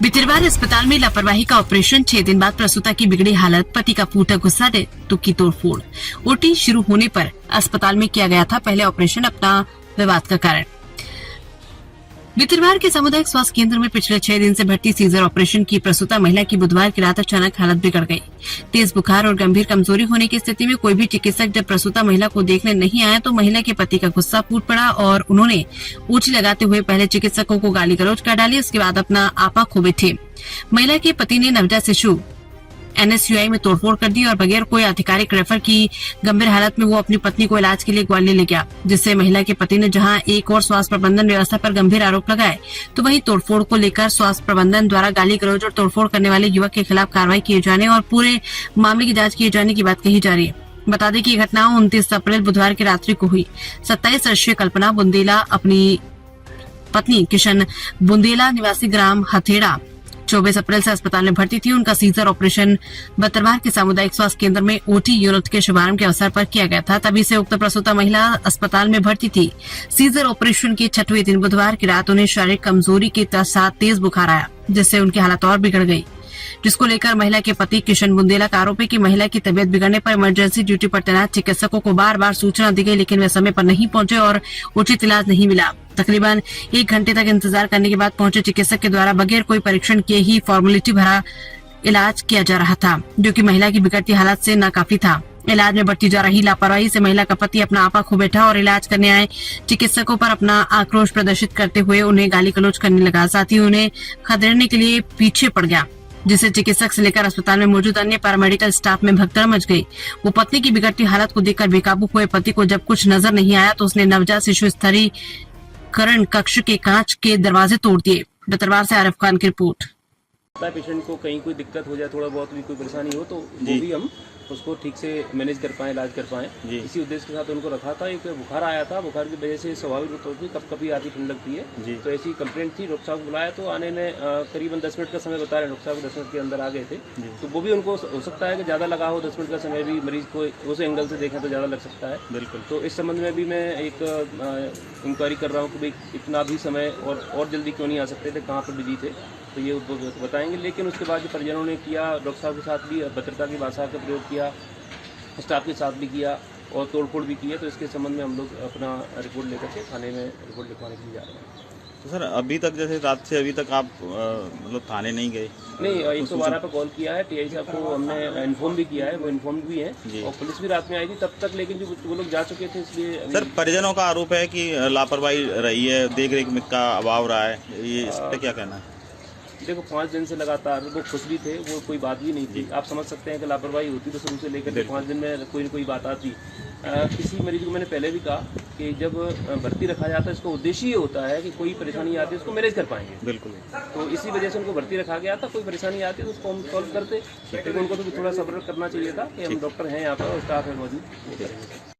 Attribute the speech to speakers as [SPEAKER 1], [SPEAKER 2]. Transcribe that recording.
[SPEAKER 1] बीतेरवार अस्पताल में लापरवाही का ऑपरेशन, 6 दिन बाद प्रसूता की बिगड़ी हालत, पति का फूटा गुस्सा, तो की तोड़फोड़। ओटी शुरू होने पर अस्पताल में किया गया था पहले ऑपरेशन, अपना विवाद का कारण। बीतेरवार के सामुदायिक स्वास्थ्य केंद्र में पिछले 6 दिन से भर्ती सीजर ऑपरेशन की प्रसूता महिला की बुधवार की रात अचानक हालत बिगड़ गई। तेज बुखार और गंभीर कमजोरी होने की स्थिति में कोई भी चिकित्सक जब प्रसूता महिला को देखने नहीं आया तो महिला के पति का गुस्सा फूट पड़ा और उन्होंने ऊँची लगाते हुए पहले चिकित्सकों को गाली गलौज कर डाली, उसके बाद अपना आपा खो बैठे। महिला के पति ने नवजात शिशु NSUI में तोड़फोड़ कर दी और बगैर कोई आधिकारिक रेफर की गंभीर हालत में वो अपनी पत्नी को इलाज के लिए ग्वालियर ले गया, जिससे महिला के पति ने जहां एक और स्वास्थ्य प्रबंधन व्यवस्था पर गंभीर आरोप लगाए तो वहीं तोड़फोड़ को लेकर स्वास्थ्य प्रबंधन द्वारा गाली गलौज और तोड़फोड़ करने वाले युवक के खिलाफ कार्रवाई किए जाने और पूरे मामले की जाँच किए जाने की बात कही जा रही है। बता दें कि ये घटना 29 अप्रैल बुधवार की रात्रि को हुई। 27 वर्षीय कल्पना बुंदेला अपनी पत्नी किशन बुंदेला निवासी ग्राम हथेड़ा 24 अप्रैल से अस्पताल में भर्ती थी। उनका सीजर ऑपरेशन बीतेरवार के सामुदायिक स्वास्थ्य केंद्र में ओटी यूनिट के शुभारंभ के अवसर पर किया गया था। तभी से उक्त प्रसूता महिला अस्पताल में भर्ती थी। सीजर ऑपरेशन के 6वें दिन बुधवार की रात उन्हें शारीरिक कमजोरी के साथ तेज बुखार आया, जिससे उनकी हालत और बिगड़ गई, जिसको लेकर महिला के पति किशन बुंदेला का आरोप है कि महिला की तबियत बिगड़ने पर इमरजेंसी ड्यूटी पर तैनात चिकित्सकों को बार बार सूचना दी गई, लेकिन वे समय पर नहीं पहुंचे और उचित इलाज नहीं मिला। तकरीबन 1 घंटे तक इंतजार करने के बाद पहुंचे चिकित्सक के द्वारा बगैर कोई परीक्षण किए ही फॉर्मेलिटी भरा इलाज किया जा रहा था, जो कि महिला की बिगड़ती हालत से नाकाफी था। इलाज में बढ़ती जा रही लापरवाही से महिला का पति अपना आपा खो बैठा और इलाज करने आए चिकित्सकों पर अपना आक्रोश प्रदर्शित करते हुए उन्हें गाली गलौज करने लगा, साथ ही उन्हें खदेड़ने के लिए पीछे पड़ गया, जिससे चिकित्सक से लेकर अस्पताल में मौजूद अन्य पैरामेडिकल स्टाफ में भगदड़ मच गई। वो पत्नी की बिगड़ती हालत को देखकर बेकाबू हुए पति को जब कुछ नजर नहीं आया तो उसने नवजात शिशु स्थिरीकरण कक्ष के कांच के दरवाजे तोड़ दिए। बीतेरवार से आरिफ खान की रिपोर्ट।
[SPEAKER 2] पेशेंट को कहीं कोई दिक्कत हो जाए, थोड़ा बहुत भी कोई परेशानी हो तो वो भी हम उसको ठीक से मैनेज कर पाएँ, इलाज कर पाएँ, इसी उद्देश्य के साथ उनको रखा था। एक बुखार आया था, बुखार की वजह से स्वाभाविक रूप से कभी आती ठंड लगती है, तो ऐसी कंप्लेंट थी। डॉक्टर साहब को बुलाया तो आने में करीबन 10 मिनट का समय बता रहे हैं। डॉक्टर साहब 10 मिनट के अंदर आ गए थे, तो वो भी उनको हो सकता है कि ज़्यादा लगा हो, 10 मिनट का समय भी मरीज को उस एंगल से देखें तो ज़्यादा लग सकता है। बिल्कुल। तो इस संबंध में भी मैं एक इंक्वायरी कर रहा हूँ कि भाई इतना भी समय और जल्दी क्यों नहीं आ सकते थे, कहाँ पर बिजी थे, तो ये बताएंगे। लेकिन उसके बाद जो परिजनों ने किया, डॉक्टर साहब के साथ भी भद्रता की भाषा का प्रयोग किया, स्टाफ के साथ भी किया और तोड़फोड़ भी किया, तो इसके संबंध में हम लोग अपना रिपोर्ट लेकर के थाने में रिपोर्ट लिखवाने के लिए जा रहे हैं।
[SPEAKER 3] तो सर अभी तक जैसे रात से अभी तक आप मतलब थाने नहीं गए?
[SPEAKER 2] नहीं, 112 पर कॉल किया है, TI साहब को हमने इन्फॉर्म भी किया है, वो इन्फॉर्म भी है और पुलिस भी रात में आई थी तब तक, लेकिन जो वो लोग जा चुके थे इसलिए।
[SPEAKER 3] सर परिजनों का आरोप है कि लापरवाही रही है, देख रेख का अभाव रहा है, ये इस पर क्या कहना है?
[SPEAKER 2] देखो 5 दिन से लगातार वो खुश भी थे, वो कोई बात भी नहीं थी। आप समझ सकते हैं कि लापरवाही होती तो शुरू से लेकर 5 दिन में कोई न कोई बात आती। किसी मरीज को मैंने पहले भी कहा कि जब भर्ती रखा जाता है इसका उद्देश्य ये होता है कि कोई परेशानी आती है उसको मैनेज कर पाएंगे। बिल्कुल। तो इसी वजह से उनको भर्ती रखा गया था। कोई परेशानी आती है तो उसको हम सॉल्व करते, लेकिन उनको तो थोड़ा सब्र करना चाहिए था कि हम डॉक्टर हैं यहाँ पर और स्टाफ है मौजूद।